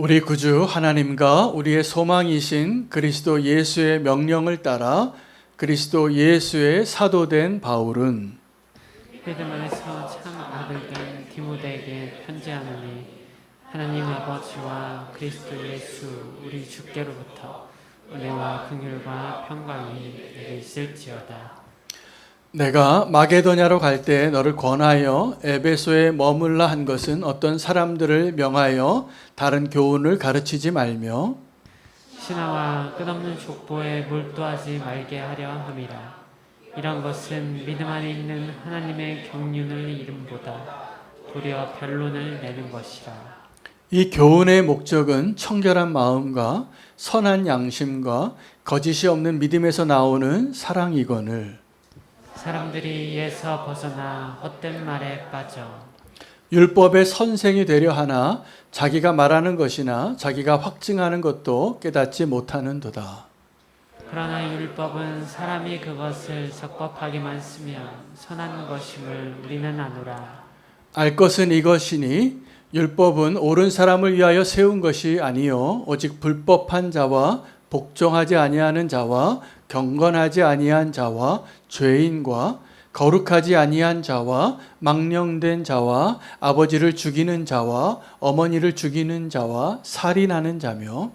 우리 구주 하나님과 우리의 소망이신 그리스도 예수의 명령을 따라 그리스도 예수의 사도된 바울은 믿음 안에서 참 아들된 디모데에게 편지하노니 하나님 아버지와 그리스도 예수 우리 주께로부터 은혜와 긍휼과 평강이 내게 있을지어다. 내가 마게도냐로 갈 때 너를 권하여 에베소에 머물라 한 것은 어떤 사람들을 명하여 다른 교훈을 가르치지 말며 신하와 끝없는 족보에 몰두하지 말게 하려 함이라. 이런 것은 믿음 안에 있는 하나님의 경륜을 이름보다 도리어 변론을 내는 것이라. 이 교훈의 목적은 청결한 마음과 선한 양심과 거짓이 없는 믿음에서 나오는 사랑이거늘 사람들이 이에서 벗어나 헛된 말에 빠져 율법의 선생이 되려 하나 자기가 말하는 것이나 자기가 확증하는 것도 깨닫지 못하는도다. 그러나 율법은 사람이 그것을 적법하게만 쓰면 선한 것임을 우리는 아노라. 알 것은 이것이니 율법은 옳은 사람을 위하여 세운 것이 아니요 오직 불법한 자와 복종하지 아니하는 자와 경건하지 아니한 자와 죄인과 거룩하지 아니한 자와 망령된 자와 아버지를 죽이는 자와 어머니를 죽이는 자와 살인하는 자며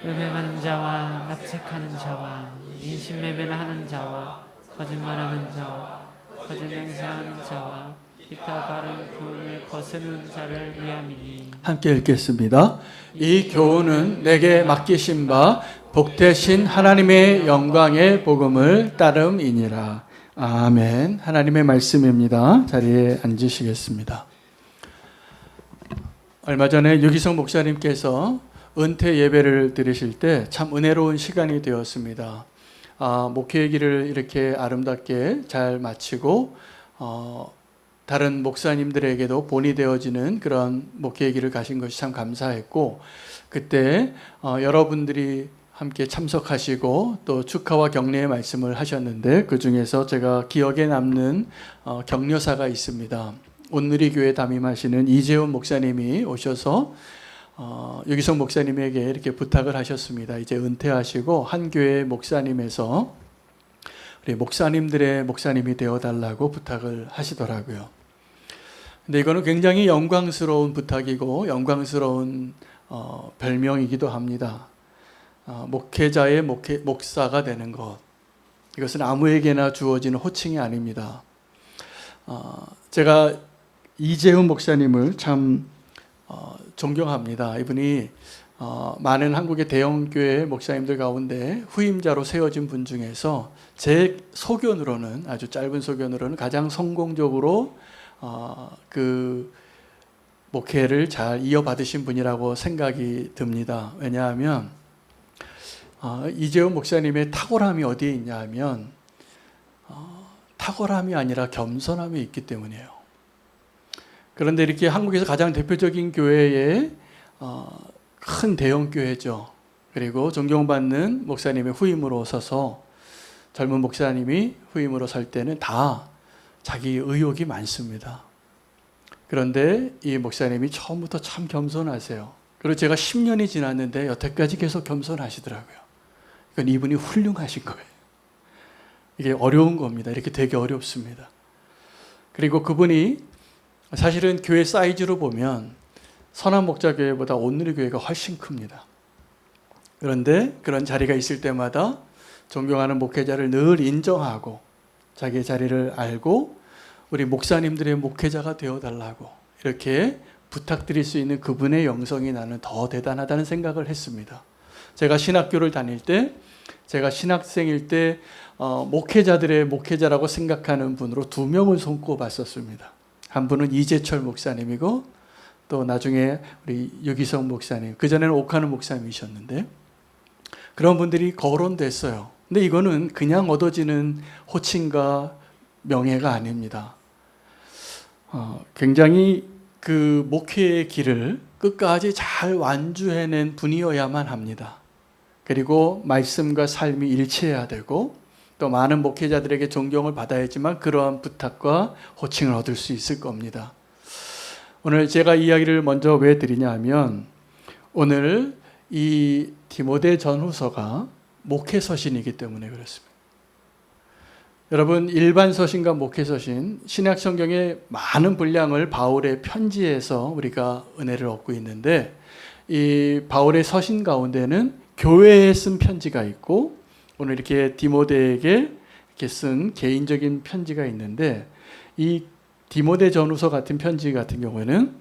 음행하는 자와 납책하는 자와 인신매매를 하는 자와 거짓말하는 자와 거짓 맹세하는 자와 기타 바른 교훈을 거스르는 자를 위함이니. 함께 읽겠습니다. 이 교훈은 내게 맡기신 바 복되신 하나님의 영광의 복음을 따름이니라. 아멘. 하나님의 말씀입니다. 자리에 앉으시겠습니다. 얼마 전에 유기성 목사님께서 은퇴 예배를 드리실 때 참 은혜로운 시간이 되었습니다. 목회의 길을 이렇게 아름답게 잘 마치고 다른 목사님들에게도 본이 되어지는 그런 목회의 길을 가신 것이 참 감사했고, 그때 여러분들이 함께 참석하시고 또 축하와 격려의 말씀을 하셨는데, 그 중에서 제가 기억에 남는 격려사가 있습니다. 온누리교회 담임하시는 이재훈 목사님이 오셔서 유기성 목사님에게 이렇게 부탁을 하셨습니다. 이제 은퇴하시고 한 교회 목사님에서 우리 목사님들의 목사님이 되어달라고 부탁을 하시더라고요. 근데 이거는 굉장히 영광스러운 부탁이고 영광스러운 별명이기도 합니다. 목회자의 목사가 되는 것, 이것은 아무에게나 주어지는 호칭이 아닙니다. 제가 이재훈 목사님을 참 존경합니다. 이분이 많은 한국의 대형교회 목사님들 가운데 후임자로 세워진 분 중에서 제 소견으로는, 아주 짧은 소견으로는 가장 성공적으로 그 목회를 잘 이어받으신 분이라고 생각이 듭니다. 왜냐하면 이재훈 목사님의 탁월함이 어디에 있냐 하면 탁월함이 아니라 겸손함이 있기 때문이에요. 그런데 이렇게 한국에서 가장 대표적인 교회의 큰 대형교회죠. 그리고 존경받는 목사님의 후임으로 서서 젊은 목사님이 후임으로 설 때는 다 자기 의욕이 많습니다. 그런데 이 목사님이 처음부터 참 겸손하세요. 그리고 제가 10년이 지났는데 여태까지 계속 겸손하시더라고요. 이건 이분이 훌륭하신 거예요. 이게 어려운 겁니다. 이렇게 되게 어렵습니다. 그리고 그분이 사실은 교회 사이즈로 보면 선한목자교회보다 온누리교회가 훨씬 큽니다. 그런데 그런 자리가 있을 때마다 존경하는 목회자를 늘 인정하고 자기의 자리를 알고 우리 목사님들의 목회자가 되어달라고 이렇게 부탁드릴 수 있는 그분의 영성이 나는 더 대단하다는 생각을 했습니다. 제가 신학교를 다닐 때, 제가 신학생일 때 목회자들의 목회자라고 생각하는 분으로 2명을 손꼽았었습니다. 한 분은 이재철 목사님이고 또 나중에 우리 유기성 목사님, 그전에는 옥하는 목사님이셨는데 그런 분들이 거론됐어요. 근데 이거는 그냥 얻어지는 호칭과 명예가 아닙니다. 굉장히 그 목회의 길을 끝까지 잘 완주해낸 분이어야만 합니다. 그리고 말씀과 삶이 일치해야 되고 또 많은 목회자들에게 존경을 받아야지만 그러한 부탁과 호칭을 얻을 수 있을 겁니다. 오늘 제가 이야기를 먼저 왜 드리냐 하면 오늘 이 디모데 전후서가 목회 서신이기 때문에 그렇습니다. 여러분, 일반 서신과 목회 서신, 신약 성경의 많은 분량을 바울의 편지에서 우리가 은혜를 얻고 있는데, 이 바울의 서신 가운데는 교회에 쓴 편지가 있고 오늘 이렇게 디모데에게 이렇게 쓴 개인적인 편지가 있는데, 이 디모데 전후서 같은 편지 같은 경우에는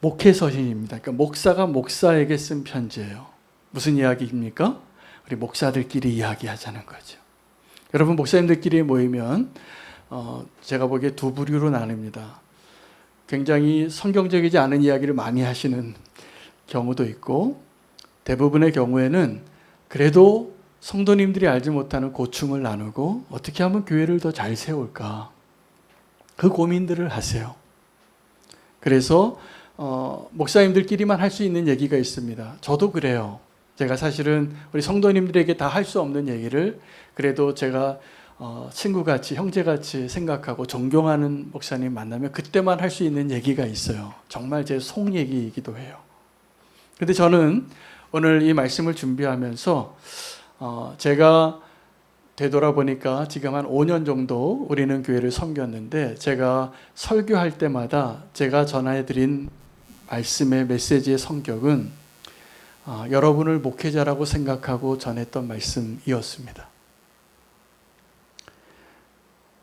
목회 서신입니다. 그러니까 목사가 목사에게 쓴 편지예요. 무슨 이야기입니까? 우리 목사들끼리 이야기하자는 거죠. 여러분, 목사님들끼리 모이면 제가 보기에 두 부류로 나뉩니다. 굉장히 성경적이지 않은 이야기를 많이 하시는 경우도 있고, 대부분의 경우에는 그래도 성도님들이 알지 못하는 고충을 나누고 어떻게 하면 교회를 더 잘 세울까, 그 고민들을 하세요. 그래서 목사님들끼리만 할 수 있는 얘기가 있습니다. 저도 그래요. 제가 사실은 우리 성도님들에게 다 할 수 없는 얘기를 그래도 제가 친구같이, 형제같이 생각하고 존경하는 목사님 만나면 그때만 할 수 있는 얘기가 있어요. 정말 제 속 얘기이기도 해요. 그런데 저는 오늘 이 말씀을 준비하면서 제가 되돌아보니까 지금 한 5년 정도 우리는 교회를 섬겼는데, 제가 설교할 때마다 제가 전해드린 말씀의 메시지의 성격은 여러분을 목회자라고 생각하고 전했던 말씀이었습니다.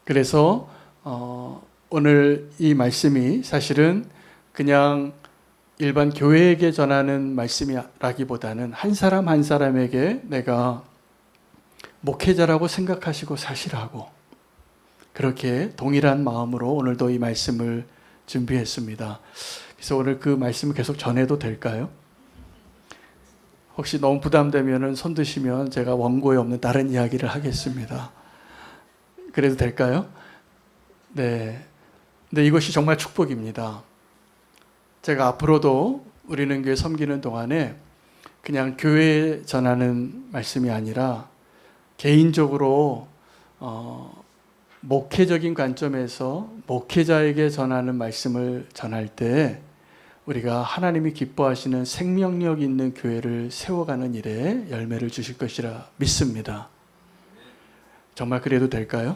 그래서 오늘 이 말씀이 사실은 그냥 일반 교회에게 전하는 말씀이라기보다는 한 사람 한 사람에게 내가 목회자라고 생각하시고 사시라고, 그렇게 동일한 마음으로 오늘도 이 말씀을 준비했습니다. 그래서 오늘 그 말씀을 계속 전해도 될까요? 혹시 너무 부담되면 손 드시면 제가 원고에 없는 다른 이야기를 하겠습니다. 그래도 될까요? 네. 근데 이것이 정말 축복입니다. 제가 앞으로도 우리는 교회 섬기는 동안에 그냥 교회에 전하는 말씀이 아니라 개인적으로 목회적인 관점에서 목회자에게 전하는 말씀을 전할 때 우리가 하나님이 기뻐하시는 생명력 있는 교회를 세워가는 일에 열매를 주실 것이라 믿습니다. 정말 그래도 될까요?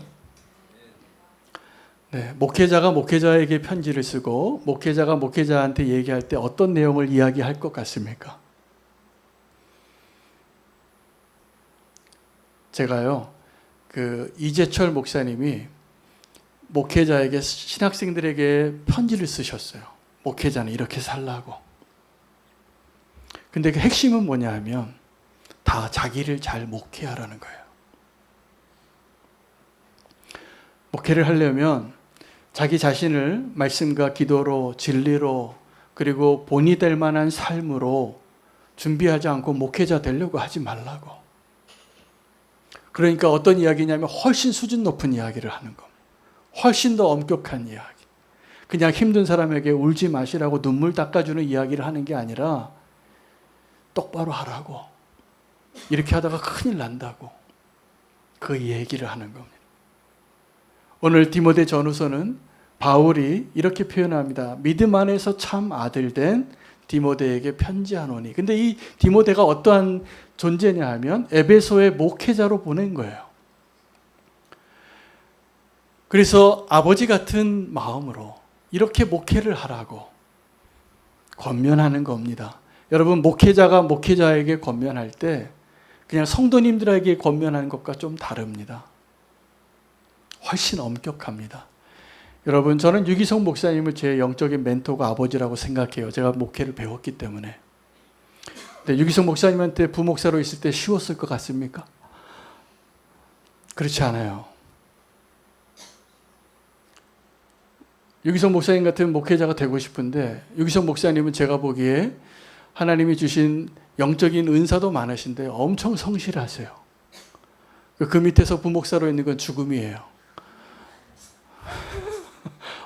네, 목회자가 목회자에게 편지를 쓰고 목회자가 목회자한테 얘기할 때 어떤 내용을 이야기할 것 같습니까? 제가요, 이재철 목사님이 목회자에게, 신학생들에게 편지를 쓰셨어요. 목회자는 이렇게 살라고. 근데 그 핵심은 뭐냐 하면 다 자기를 잘 목회하라는 거예요. 목회를 하려면 자기 자신을 말씀과 기도로, 진리로, 그리고 본이 될 만한 삶으로 준비하지 않고 목회자 되려고 하지 말라고. 그러니까 어떤 이야기냐면 훨씬 수준 높은 이야기를 하는 겁니다. 훨씬 더 엄격한 이야기. 그냥 힘든 사람에게 울지 마시라고 눈물 닦아주는 이야기를 하는 게 아니라 똑바로 하라고. 이렇게 하다가 큰일 난다고. 그 얘기를 하는 겁니다. 오늘 디모데 전후서는 바울이 이렇게 표현합니다. 믿음 안에서 참 아들 된 디모데에게 편지하노니. 근데 이 디모데가 어떠한 존재냐 하면 에베소의 목회자로 보낸 거예요. 그래서 아버지 같은 마음으로 이렇게 목회를 하라고 권면하는 겁니다. 여러분, 목회자가 목회자에게 권면할 때 그냥 성도님들에게 권면하는 것과 좀 다릅니다. 훨씬 엄격합니다. 여러분, 저는 유기성 목사님을 제 영적인 멘토가 아버지라고 생각해요. 제가 목회를 배웠기 때문에. 근데 유기성 목사님한테 부목사로 있을 때 쉬웠을 것 같습니까? 그렇지 않아요. 유기성 목사님 같은 목회자가 되고 싶은데, 유기성 목사님은 제가 보기에 하나님이 주신 영적인 은사도 많으신데 엄청 성실하세요. 그 밑에서 부목사로 있는 건 죽음이에요.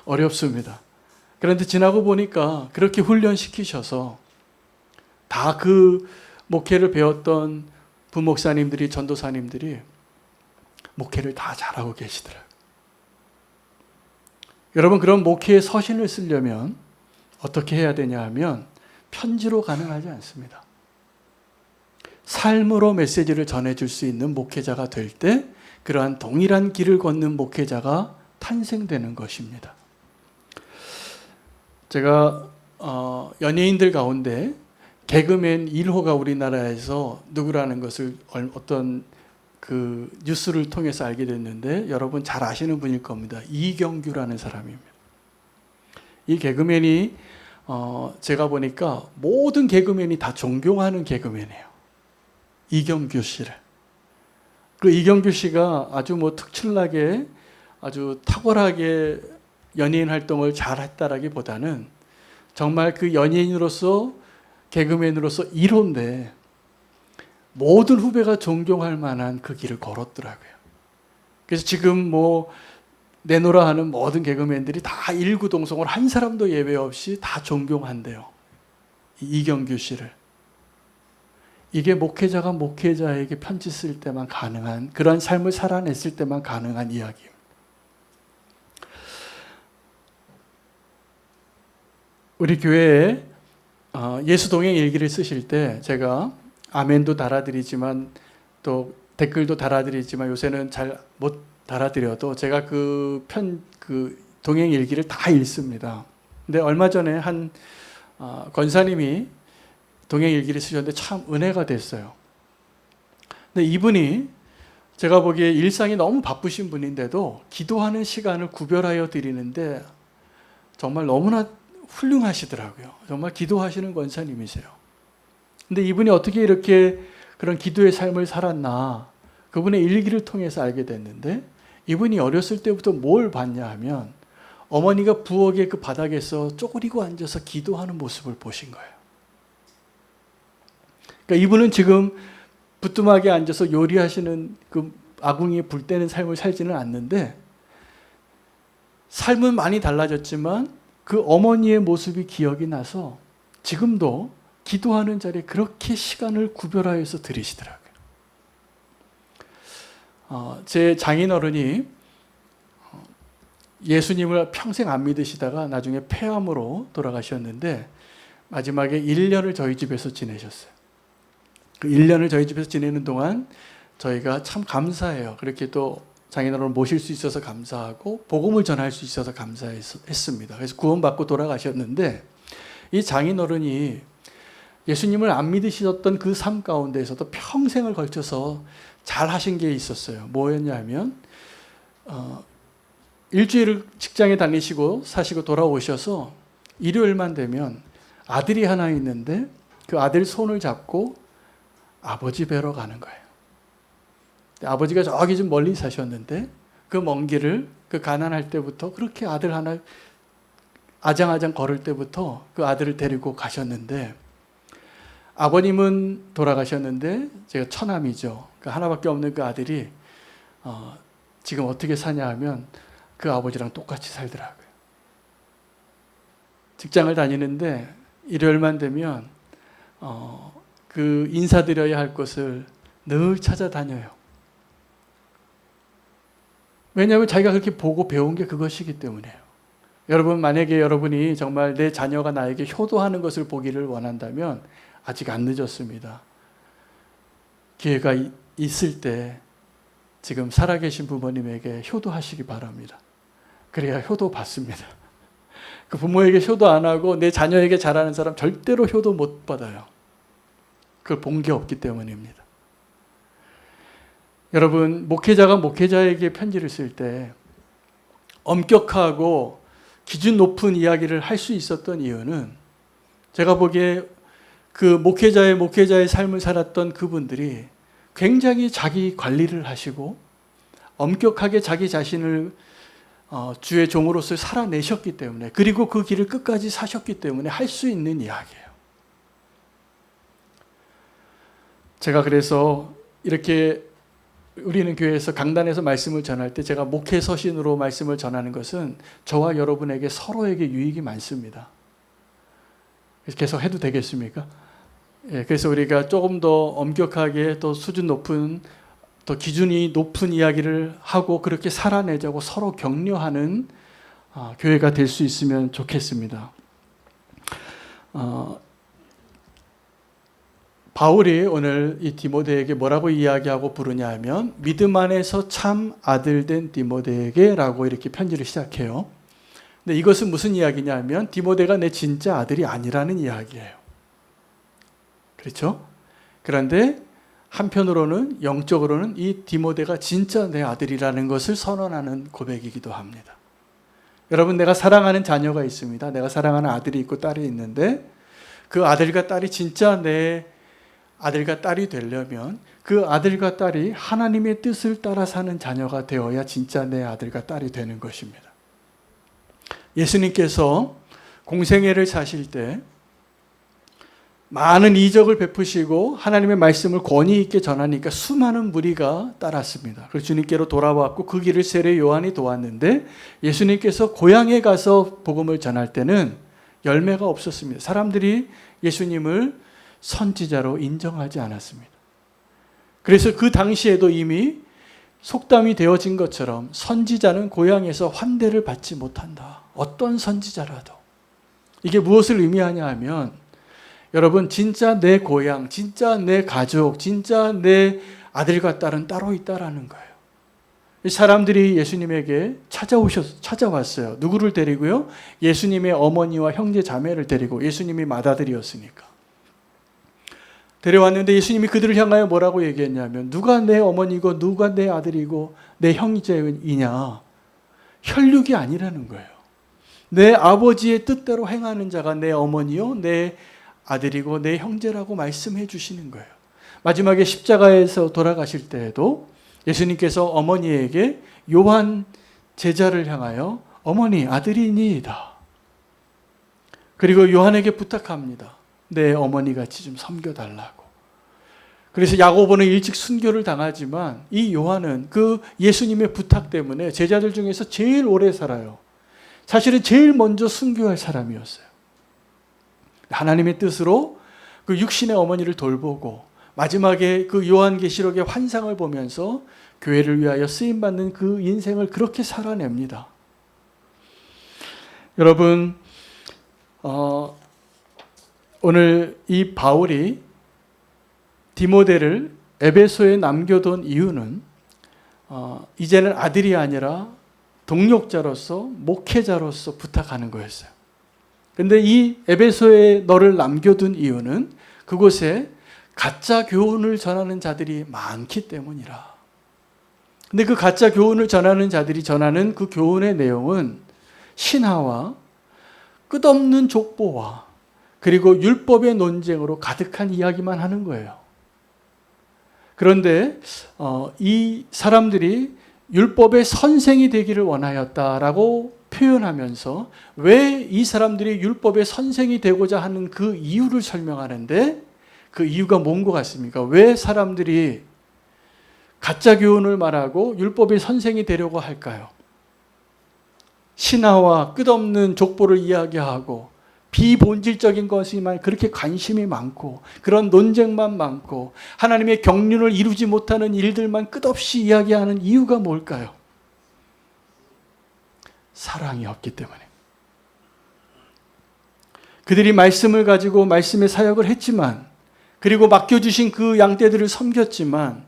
어렵습니다. 그런데 지나고 보니까 그렇게 훈련시키셔서 다 그 목회를 배웠던 부목사님들이, 전도사님들이 목회를 다 잘하고 계시더라고요. 여러분, 그런 목회의 서신을 쓰려면 어떻게 해야 되냐 하면 편지로 가능하지 않습니다. 삶으로 메시지를 전해줄 수 있는 목회자가 될 때 그러한 동일한 길을 걷는 목회자가 탄생되는 것입니다. 제가 연예인들 가운데 개그맨 1호가 우리나라에서 누구라는 것을 어떤 그 뉴스를 통해서 알게 됐는데 여러분 잘 아시는 분일 겁니다. 이경규라는 사람입니다. 이 개그맨이 제가 보니까 모든 개그맨이 다 존경하는 개그맨이에요. 이경규 씨를. 그 이경규 씨가 아주 뭐 특출나게 아주 탁월하게 연예인 활동을 잘 했다라기보다는 정말 그 연예인으로서 개그맨으로서 1호인데 모든 후배가 존경할 만한 그 길을 걸었더라고요. 그래서 지금 뭐 내노라 하는 모든 개그맨들이 다 일구동성으로 한 사람도 예외 없이 다 존경한대요. 이경규 씨를. 이게 목회자가 목회자에게 편지 쓸 때만 가능한, 그런 삶을 살아냈을 때만 가능한 이야기입니다. 우리 교회에 예수동행 일기를 쓰실 때 제가 아멘도 달아드리지만 또 댓글도 달아드리지만 요새는 잘 못 달아드려도 제가 그 동행 일기를 다 읽습니다. 근데 얼마 전에 한 권사님이 동행 일기를 쓰셨는데 참 은혜가 됐어요. 근데 이분이 제가 보기에 일상이 너무 바쁘신 분인데도 기도하는 시간을 구별하여 드리는데 정말 너무나 훌륭하시더라고요. 정말 기도하시는 권사님이세요. 근데 이분이 어떻게 이렇게 그런 기도의 삶을 살았나 그분의 일기를 통해서 알게 됐는데 이분이 어렸을 때부터 뭘 봤냐 하면 어머니가 부엌의 그 바닥에서 쪼그리고 앉아서 기도하는 모습을 보신 거예요. 그러니까 이분은 지금 부뚜막에 앉아서 요리하시는 그 아궁이에 불 때는 삶을 살지는 않는데 삶은 많이 달라졌지만 그 어머니의 모습이 기억이 나서 지금도 기도하는 자리에 그렇게 시간을 구별하여서 드리시더라고요. 제 장인어른이 예수님을 평생 안 믿으시다가 나중에 폐암으로 돌아가셨는데 마지막에 1년을 저희 집에서 지내셨어요. 그 1년을 저희 집에서 지내는 동안 저희가 참 감사해요. 그렇게 또 장인어른을 모실 수 있어서 감사하고 복음을 전할 수 있어서 감사했습니다. 그래서 구원받고 돌아가셨는데 이 장인어른이 예수님을 안 믿으셨던 그 삶 가운데에서도 평생을 걸쳐서 잘 하신 게 있었어요. 뭐였냐면 일주일을 직장에 다니시고 사시고 돌아오셔서 일요일만 되면 아들이 하나 있는데 그 아들 손을 잡고 아버지 뵈러 가는 거예요. 아버지가 저기 좀 멀리 사셨는데 그 먼 길을 그 가난할 때부터 그렇게 아들 하나 아장아장 걸을 때부터 그 아들을 데리고 가셨는데 아버님은 돌아가셨는데 제가 처남이죠. 그 하나밖에 없는 그 아들이 지금 어떻게 사냐 하면 그 아버지랑 똑같이 살더라고요. 직장을 다니는데 일요일만 되면 그 인사드려야 할 곳을 늘 찾아다녀요. 왜냐하면 자기가 그렇게 보고 배운 게 그것이기 때문이에요. 여러분 만약에 여러분이 정말 내 자녀가 나에게 효도하는 것을 보기를 원한다면 아직 안 늦었습니다. 기회가 있을 때 지금 살아계신 부모님에게 효도하시기 바랍니다. 그래야 효도 받습니다. 그 부모에게 효도 안 하고 내 자녀에게 잘하는 사람 절대로 효도 못 받아요. 그걸 본 게 없기 때문입니다. 여러분 목회자가 목회자에게 편지를 쓸 때 엄격하고 기준 높은 이야기를 할 수 있었던 이유는 제가 보기에 그 목회자의 삶을 살았던 그분들이 굉장히 자기 관리를 하시고 엄격하게 자기 자신을 주의 종으로서 살아내셨기 때문에 그리고 그 길을 끝까지 사셨기 때문에 할 수 있는 이야기예요. 제가 그래서 이렇게 우리는 교회에서 강단에서 말씀을 전할 때 제가 목회 서신으로 말씀을 전하는 것은 저와 여러분에게 서로에게 유익이 많습니다. 계속 해도 되겠습니까? 예, 그래서 우리가 조금 더 엄격하게 또 수준 높은 또 기준이 높은 이야기를 하고 그렇게 살아내자고 서로 격려하는 교회가 될 수 있으면 좋겠습니다. 바울이 오늘 이 디모데에게 뭐라고 이야기하고 부르냐 하면 믿음 안에서 참 아들 된 디모데에게 라고 이렇게 편지를 시작해요. 근데 이것은 무슨 이야기냐 하면 디모데가 내 진짜 아들이 아니라는 이야기예요. 그렇죠? 그런데 한편으로는 영적으로는 이 디모데가 진짜 내 아들이라는 것을 선언하는 고백이기도 합니다. 여러분, 내가 사랑하는 자녀가 있습니다. 내가 사랑하는 아들이 있고 딸이 있는데 그 아들과 딸이 진짜 내 아들과 딸이 되려면 그 아들과 딸이 하나님의 뜻을 따라 사는 자녀가 되어야 진짜 내 아들과 딸이 되는 것입니다. 예수님께서 공생애를 사실 때 많은 이적을 베푸시고 하나님의 말씀을 권위 있게 전하니까 수많은 무리가 따랐습니다. 그래서 주님께로 돌아왔고 그 길을 세례 요한이 도왔는데 예수님께서 고향에 가서 복음을 전할 때는 열매가 없었습니다. 사람들이 예수님을 선지자로 인정하지 않았습니다. 그래서 그 당시에도 이미 속담이 되어진 것처럼 선지자는 고향에서 환대를 받지 못한다. 어떤 선지자라도. 이게 무엇을 의미하냐 하면 여러분, 진짜 내 고향, 진짜 내 가족, 진짜 내 아들과 딸은 따로 있다라는 거예요. 사람들이 예수님에게 찾아왔어요. 누구를 데리고요? 예수님의 어머니와 형제 자매를 데리고, 예수님이 맏아들이었으니까. 데려왔는데 예수님이 그들을 향하여 뭐라고 얘기했냐면 누가 내 어머니고 누가 내 아들이고 내 형제이냐? 혈육이 아니라는 거예요. 내 아버지의 뜻대로 행하는 자가 내 어머니요, 내 아들이고 내 형제라고 말씀해 주시는 거예요. 마지막에 십자가에서 돌아가실 때에도 예수님께서 어머니에게 요한 제자를 향하여 어머니, 아들이니이다. 그리고 요한에게 부탁합니다. 내 어머니 같이 좀 섬겨달라고. 그래서 야고보는 일찍 순교를 당하지만 이 요한은 그 예수님의 부탁 때문에 제자들 중에서 제일 오래 살아요. 사실은 제일 먼저 순교할 사람이었어요. 하나님의 뜻으로 그 육신의 어머니를 돌보고 마지막에 그 요한계시록의 환상을 보면서 교회를 위하여 쓰임받는 그 인생을 그렇게 살아냅니다. 여러분, 오늘 이 바울이 디모데를 에베소에 남겨둔 이유는 이제는 아들이 아니라 동력자로서 목회자로서 부탁하는 거였어요. 그런데 이 에베소에 너를 남겨둔 이유는 그곳에 가짜 교훈을 전하는 자들이 많기 때문이라. 근데 그 가짜 교훈을 전하는 자들이 전하는 그 교훈의 내용은 신화와 끝없는 족보와 그리고 율법의 논쟁으로 가득한 이야기만 하는 거예요. 그런데 이 사람들이 율법의 선생이 되기를 원하였다라고 표현하면서 왜 이 사람들이 율법의 선생이 되고자 하는 그 이유를 설명하는데 그 이유가 뭔 것 같습니까? 왜 사람들이 가짜 교훈을 말하고 율법의 선생이 되려고 할까요? 신화와 끝없는 족보를 이야기하고 비본질적인 것이만 그렇게 관심이 많고 그런 논쟁만 많고 하나님의 경륜을 이루지 못하는 일들만 끝없이 이야기하는 이유가 뭘까요? 사랑이 없기 때문에. 그들이 말씀을 가지고 말씀의 사역을 했지만 그리고 맡겨주신 그 양떼들을 섬겼지만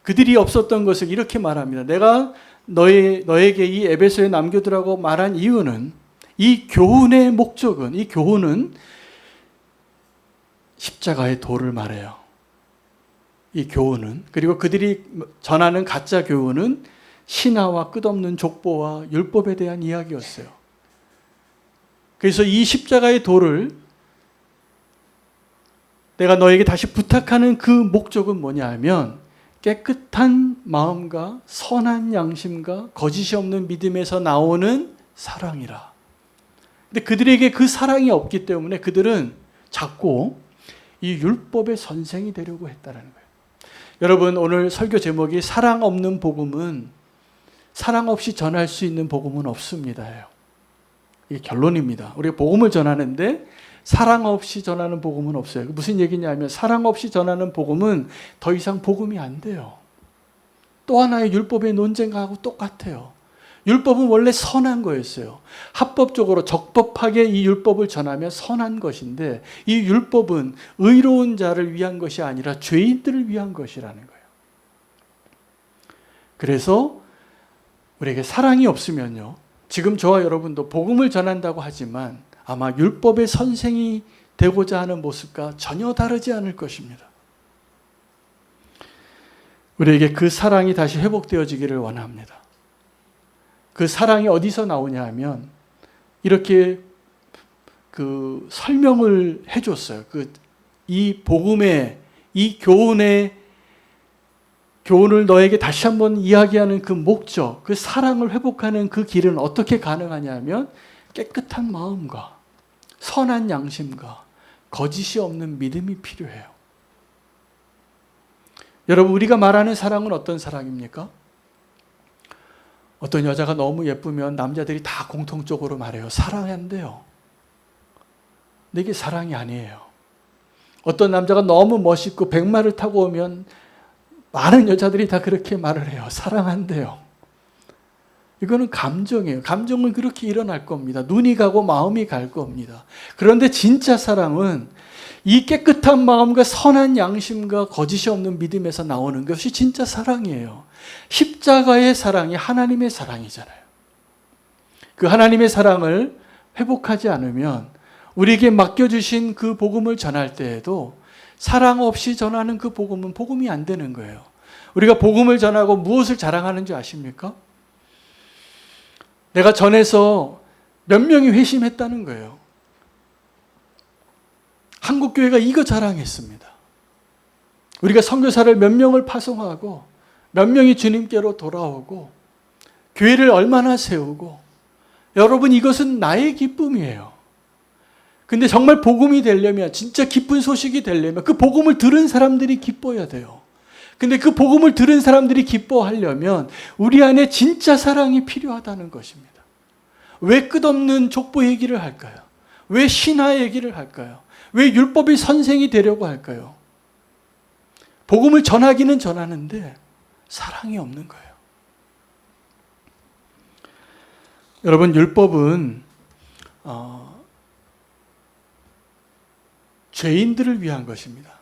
그들이 없었던 것을 이렇게 말합니다. 내가 너에게 이 에베소에 남겨두라고 말한 이유는 이 교훈의 목적은 이 교훈은 십자가의 도를 말해요. 이 교훈은 그리고 그들이 전하는 가짜 교훈은 신화와 끝없는 족보와 율법에 대한 이야기였어요. 그래서 이 십자가의 도를 내가 너에게 다시 부탁하는 그 목적은 뭐냐 하면 깨끗한 마음과 선한 양심과 거짓이 없는 믿음에서 나오는 사랑이라. 근데 그들에게 그 사랑이 없기 때문에 그들은 자꾸 이 율법의 선생이 되려고 했다는 거예요. 여러분, 오늘 설교 제목이 사랑 없는 복음은 사랑 없이 전할 수 있는 복음은 없습니다예요. 이게 결론입니다. 우리가 복음을 전하는데 사랑 없이 전하는 복음은 없어요. 무슨 얘기냐면 사랑 없이 전하는 복음은 더 이상 복음이 안 돼요. 또 하나의 율법의 논쟁하고 똑같아요. 율법은 원래 선한 거였어요. 합법적으로 적법하게 이 율법을 전하면 선한 것인데 이 율법은 의로운 자를 위한 것이 아니라 죄인들을 위한 것이라는 거예요. 그래서 우리에게 사랑이 없으면요, 지금 저와 여러분도 복음을 전한다고 하지만 아마 율법의 선생이 되고자 하는 모습과 전혀 다르지 않을 것입니다. 우리에게 그 사랑이 다시 회복되어지기를 원합니다. 그 사랑이 어디서 나오냐 하면 이렇게 그 설명을 해줬어요. 이 복음의, 이 교훈을 너에게 다시 한번 이야기하는 그 목적, 그 사랑을 회복하는 그 길은 어떻게 가능하냐 하면 깨끗한 마음과 선한 양심과 거짓이 없는 믿음이 필요해요. 여러분, 우리가 말하는 사랑은 어떤 사랑입니까? 어떤 여자가 너무 예쁘면 남자들이 다 공통적으로 말해요. 사랑한대요. 근데 이게 사랑이 아니에요. 어떤 남자가 너무 멋있고 백마를 타고 오면 많은 여자들이 다 그렇게 말을 해요. 사랑한대요. 이거는 감정이에요. 감정은 그렇게 일어날 겁니다. 눈이 가고 마음이 갈 겁니다. 그런데 진짜 사랑은 이 깨끗한 마음과 선한 양심과 거짓이 없는 믿음에서 나오는 것이 진짜 사랑이에요. 십자가의 사랑이 하나님의 사랑이잖아요. 그 하나님의 사랑을 회복하지 않으면 우리에게 맡겨주신 그 복음을 전할 때에도 사랑 없이 전하는 그 복음은 복음이 안 되는 거예요. 우리가 복음을 전하고 무엇을 자랑하는 줄 아십니까? 내가 전해서 몇 명이 회심했다는 거예요. 한국교회가 이거 자랑했습니다. 우리가 선교사를 몇 명을 파송하고 몇 명이 주님께로 돌아오고 교회를 얼마나 세우고, 여러분, 이것은 나의 기쁨이에요. 근데 정말 복음이 되려면, 진짜 기쁜 소식이 되려면 그 복음을 들은 사람들이 기뻐야 돼요. 근데 그 복음을 들은 사람들이 기뻐하려면 우리 안에 진짜 사랑이 필요하다는 것입니다. 왜 끝없는 족보 얘기를 할까요? 왜 신화 얘기를 할까요? 왜 율법의 선생이 되려고 할까요? 복음을 전하기는 전하는데 사랑이 없는 거예요. 여러분, 율법은 죄인들을 위한 것입니다.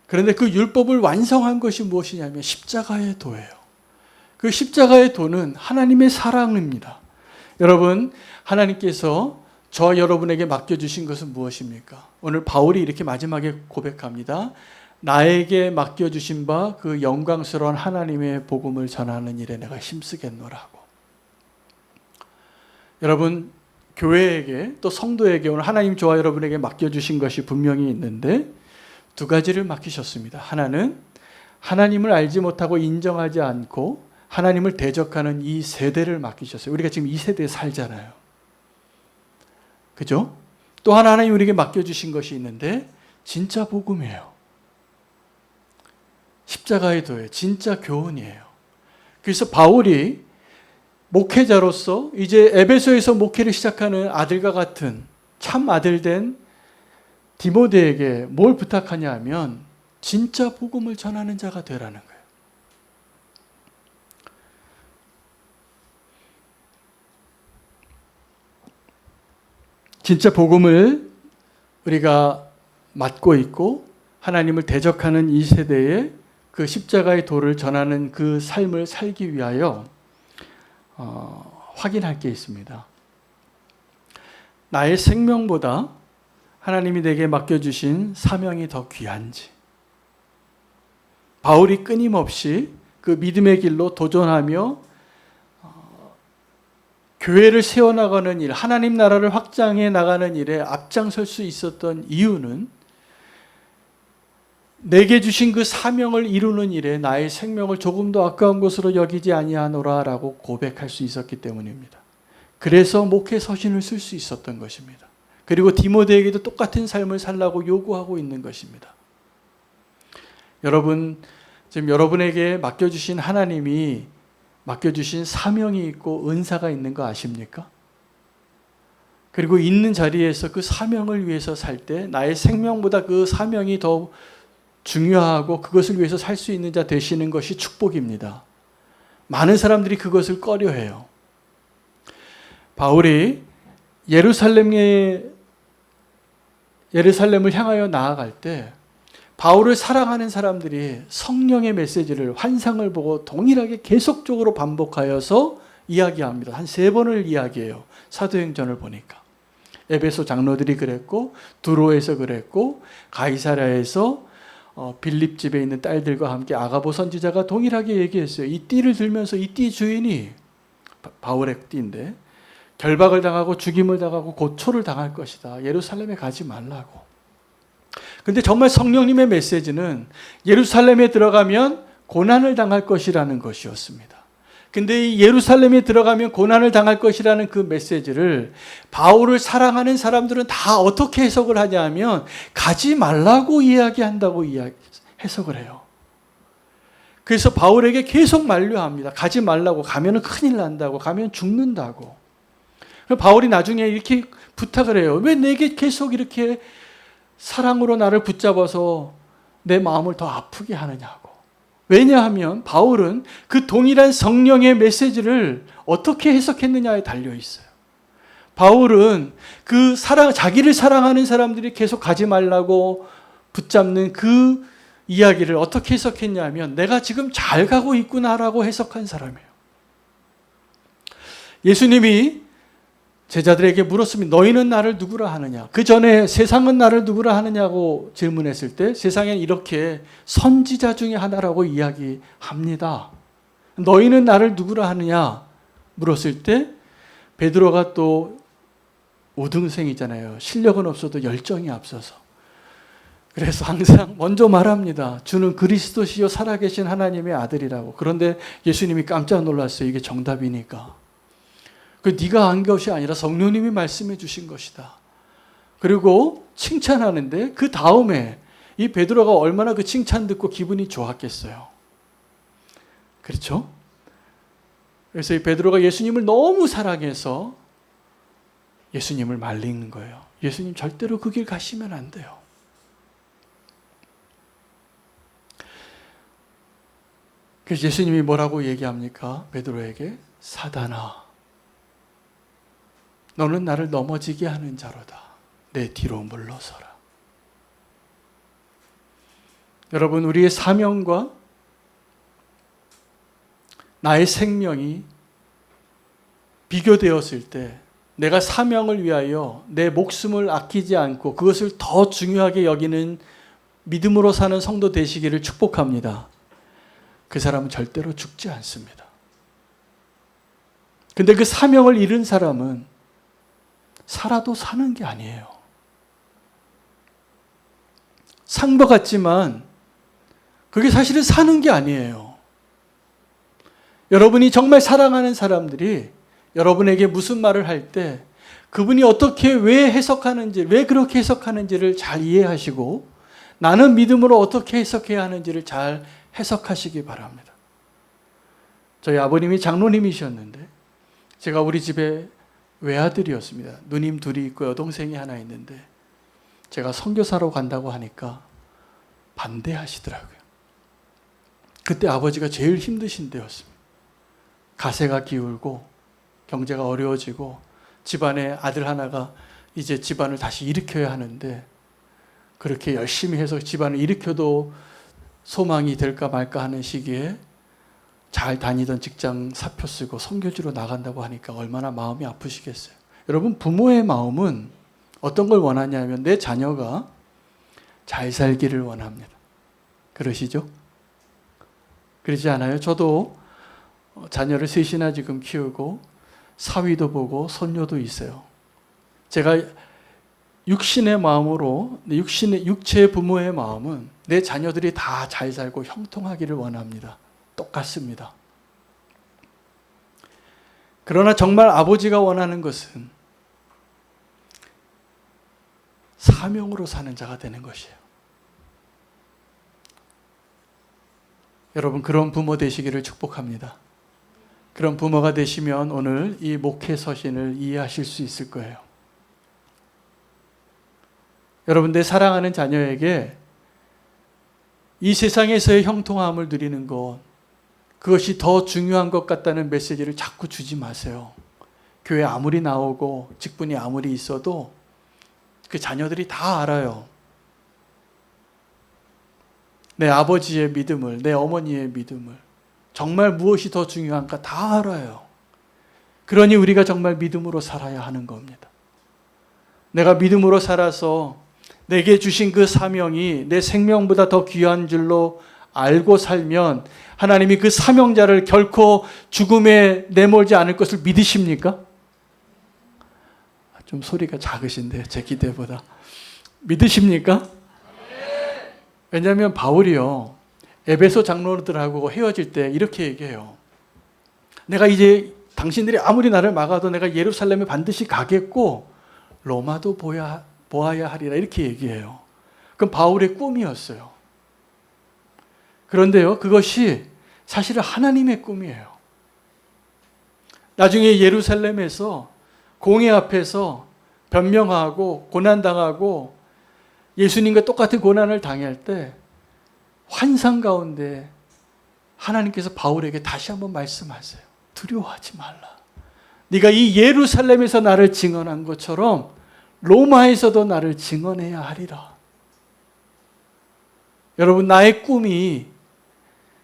그런데 그 율법을 완성한 것이 무엇이냐면 십자가의 도예요. 그 십자가의 도는 하나님의 사랑입니다. 여러분, 하나님께서 저와 여러분에게 맡겨주신 것은 무엇입니까? 오늘 바울이 이렇게 마지막에 고백합니다. 나에게 맡겨주신 바 그 영광스러운 하나님의 복음을 전하는 일에 내가 힘쓰겠노라고. 여러분, 교회에게 또 성도에게 오늘 하나님 저와 여러분에게 맡겨주신 것이 분명히 있는데 두 가지를 맡기셨습니다. 하나는 하나님을 알지 못하고 인정하지 않고 하나님을 대적하는 이 세대를 맡기셨어요. 우리가 지금 이 세대에 살잖아요. 그죠? 또 하나 하나님 우리에게 맡겨주신 것이 있는데 진짜 복음이에요. 십자가의 도예요. 진짜 교훈이에요. 그래서 바울이 목회자로서 이제 에베소에서 목회를 시작하는 아들과 같은 참 아들 된 디모데에게 뭘 부탁하냐 하면 진짜 복음을 전하는 자가 되라는 거예요. 진짜 복음을 우리가 맡고 있고 하나님을 대적하는 이 세대에 그 십자가의 도를 전하는 그 삶을 살기 위하여 확인할 게 있습니다. 나의 생명보다 하나님이 내게 맡겨주신 사명이 더 귀한지, 바울이 끊임없이 그 믿음의 길로 도전하며 교회를 세워나가는 일, 하나님 나라를 확장해 나가는 일에 앞장설 수 있었던 이유는 내게 주신 그 사명을 이루는 일에 나의 생명을 조금도 아까운 것으로 여기지 아니하노라라고 고백할 수 있었기 때문입니다. 그래서 목회 서신을 쓸 수 있었던 것입니다. 그리고 디모데에게도 똑같은 삶을 살라고 요구하고 있는 것입니다. 여러분, 지금 여러분에게 맡겨주신 하나님이 맡겨주신 사명이 있고 은사가 있는 거 아십니까? 그리고 있는 자리에서 그 사명을 위해서 살 때 나의 생명보다 그 사명이 더 중요하고 그것을 위해서 살 수 있는 자 되시는 것이 축복입니다. 많은 사람들이 그것을 꺼려해요. 바울이 예루살렘을 향하여 나아갈 때 바울을 사랑하는 사람들이 성령의 메시지를 환상을 보고 동일하게 계속적으로 반복하여서 이야기합니다. 한 3번을 이야기해요. 사도행전을 보니까. 에베소 장로들이 그랬고, 두로에서 그랬고, 가이사랴에서 빌립 집에 있는 딸들과 함께 아가보 선지자가 동일하게 얘기했어요. 이 띠를 들면서 이 띠 주인이 바울의 띠인데 결박을 당하고 죽임을 당하고 고초를 당할 것이다. 예루살렘에 가지 말라고. 근데 정말 성령님의 메시지는 예루살렘에 들어가면 고난을 당할 것이라는 것이었습니다. 근데 이 예루살렘에 들어가면 고난을 당할 것이라는 그 메시지를 바울을 사랑하는 사람들은 다 어떻게 해석을 하냐 하면 가지 말라고 이야기한다고 해석을 해요. 그래서 바울에게 계속 만류합니다. 가지 말라고. 가면은 큰일 난다고. 가면 죽는다고. 바울이 나중에 이렇게 부탁을 해요. 왜 내게 계속 이렇게 사랑으로 나를 붙잡아서 내 마음을 더 아프게 하느냐고. 왜냐하면 바울은 그 동일한 성령의 메시지를 어떻게 해석했느냐에 달려 있어요. 바울은 자기를 사랑하는 사람들이 계속 가지 말라고 붙잡는 그 이야기를 어떻게 해석했냐면 내가 지금 잘 가고 있구나라고 해석한 사람이에요. 예수님이 제자들에게 물었습니다. 너희는 나를 누구라 하느냐? 그 전에 세상은 나를 누구라 하느냐고 질문했을 때 세상엔 이렇게 선지자 중에 하나라고 이야기합니다. 너희는 나를 누구라 하느냐? 물었을 때 베드로가 또 우등생이잖아요. 실력은 없어도 열정이 앞서서. 그래서 항상 먼저 말합니다. 주는 그리스도시요 살아계신 하나님의 아들이라고. 그런데 예수님이 깜짝 놀랐어요. 이게 정답이니까. 네가 한 것이 아니라 성령님이 말씀해 주신 것이다. 그리고 칭찬하는데 그 다음에 이 베드로가 얼마나 그 칭찬 듣고 기분이 좋았겠어요. 그렇죠? 그래서 이 베드로가 예수님을 너무 사랑해서 예수님을 말리는 거예요. 예수님 절대로 그 길 가시면 안 돼요. 그래서 예수님이 뭐라고 얘기합니까? 베드로에게 사단아 너는 나를 넘어지게 하는 자로다. 내 뒤로 물러서라. 여러분 우리의 사명과 나의 생명이 비교되었을 때 내가 사명을 위하여 내 목숨을 아끼지 않고 그것을 더 중요하게 여기는 믿음으로 사는 성도 되시기를 축복합니다. 그 사람은 절대로 죽지 않습니다. 근데 그 사명을 잃은 사람은 살아도 사는 게 아니에요. 산 것 같지만 그게 사실은 사는 게 아니에요. 여러분이 정말 사랑하는 사람들이 여러분에게 무슨 말을 할 때 그분이 어떻게 왜 해석하는지, 왜 그렇게 해석하는지를 잘 이해하시고 나는 믿음으로 어떻게 해석해야 하는지를 잘 해석하시기 바랍니다. 저희 아버님이 장로님이셨는데 제가 우리 집에 외아들이었습니다. 누님 둘이 있고 여동생이 하나 있는데 제가 선교사로 간다고 하니까 반대하시더라고요. 그때 아버지가 제일 힘드신 때였습니다. 가세가 기울고 경제가 어려워지고 집안에 아들 하나가 이제 집안을 다시 일으켜야 하는데 그렇게 열심히 해서 집안을 일으켜도 소망이 될까 말까 하는 시기에 잘 다니던 직장 사표 쓰고 선교지로 나간다고 하니까 얼마나 마음이 아프시겠어요. 여러분 부모의 마음은 어떤 걸 원하냐면 내 자녀가 잘 살기를 원합니다. 그러시죠? 그러지 않아요? 저도 자녀를 셋이나 지금 키우고 사위도 보고 손녀도 있어요. 제가 육신의 마음으로 육체의 부모의 마음은 내 자녀들이 다 잘 살고 형통하기를 원합니다. 똑같습니다. 그러나 정말 아버지가 원하는 것은 사명으로 사는 자가 되는 것이에요. 여러분 그런 부모 되시기를 축복합니다. 그런 부모가 되시면 오늘 이 목회 서신을 이해하실 수 있을 거예요. 여러분 내 사랑하는 자녀에게 이 세상에서의 형통함을 누리는 것 그것이 더 중요한 것 같다는 메시지를 자꾸 주지 마세요. 교회 아무리 나오고 직분이 아무리 있어도 그 자녀들이 다 알아요. 내 아버지의 믿음을, 내 어머니의 믿음을, 정말 무엇이 더 중요한가 다 알아요. 그러니 우리가 정말 믿음으로 살아야 하는 겁니다. 내가 믿음으로 살아서 내게 주신 그 사명이 내 생명보다 더 귀한 줄로 알고 살면 하나님이 그 사명자를 결코 죽음에 내몰지 않을 것을 믿으십니까? 좀 소리가 작으신데 제 기대보다. 믿으십니까? 왜냐하면 바울이요, 에베소 장로들하고 헤어질 때 이렇게 얘기해요. 내가 이제 당신들이 아무리 나를 막아도 내가 예루살렘에 반드시 가겠고 로마도 보아야 하리라, 이렇게 얘기해요. 그건 바울의 꿈이었어요. 그런데요, 그것이 사실은 하나님의 꿈이에요. 나중에 예루살렘에서 공회 앞에서 변명하고 고난당하고 예수님과 똑같은 고난을 당할 때 환상 가운데 하나님께서 바울에게 다시 한번 말씀하세요. 두려워하지 말라. 네가 이 예루살렘에서 나를 증언한 것처럼 로마에서도 나를 증언해야 하리라. 여러분, 나의 꿈이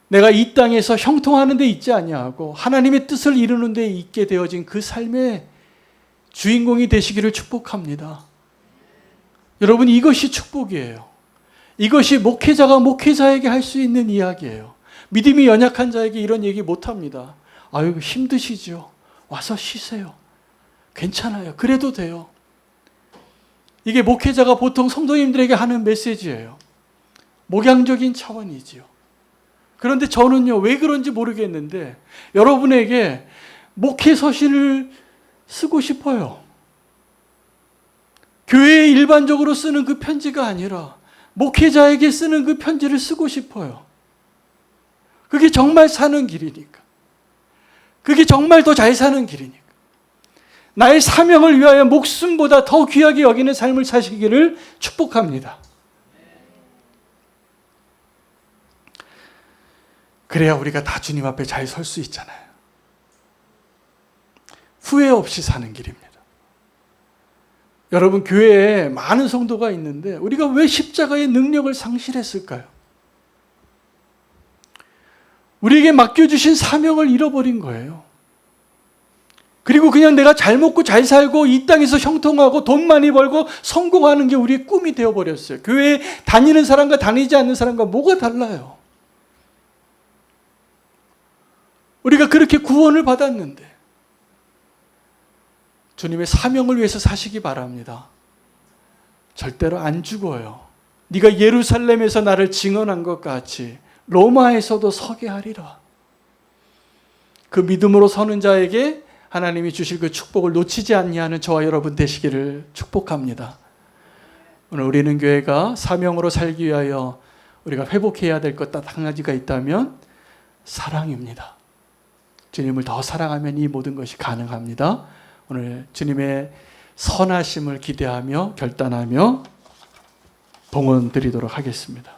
내가 이 땅에서 형통하는 데 있지 아니하고 하나님의 뜻을 이루는 데 있게 되어진 그 삶의 주인공이 되시기를 축복합니다. 여러분, 이것이 축복이에요. 이것이 목회자가 목회자에게 할 수 있는 이야기예요. 믿음이 연약한 자에게 이런 얘기 못합니다. 아유, 힘드시죠? 와서 쉬세요. 괜찮아요. 그래도 돼요. 이게 목회자가 보통 성도님들에게 하는 메시지예요. 목양적인 차원이지요. 그런데 저는요, 왜 그런지 모르겠는데 여러분에게 목회 서신을 쓰고 싶어요. 교회에 일반적으로 쓰는 그 편지가 아니라 목회자에게 쓰는 그 편지를 쓰고 싶어요. 그게 정말 사는 길이니까. 그게 정말 더 잘 사는 길이니까. 나의 사명을 위하여 목숨보다 더 귀하게 여기는 삶을 사시기를 축복합니다. 그래야 우리가 다 주님 앞에 잘 설 수 있잖아요. 후회 없이 사는 길입니다. 여러분, 교회에 많은 성도가 있는데 우리가 왜 십자가의 능력을 상실했을까요? 우리에게 맡겨주신 사명을 잃어버린 거예요. 그리고 그냥 내가 잘 먹고 잘 살고 이 땅에서 형통하고 돈 많이 벌고 성공하는 게 우리의 꿈이 되어버렸어요. 교회에 다니는 사람과 다니지 않는 사람과 뭐가 달라요? 우리가 그렇게 구원을 받았는데 주님의 사명을 위해서 사시기 바랍니다. 절대로 안 죽어요. 네가 예루살렘에서 나를 증언한 것 같이 로마에서도 서게 하리라. 그 믿음으로 서는 자에게 하나님이 주실 그 축복을 놓치지 않냐는 저와 여러분 되시기를 축복합니다. 오늘 우리는 교회가 사명으로 살기 위하여 우리가 회복해야 될 것 딱 한 가지가 있다면 사랑입니다. 주님을 더 사랑하면 이 모든 것이 가능합니다. 오늘 주님의 선하심을 기대하며 결단하며 봉헌 드리도록 하겠습니다.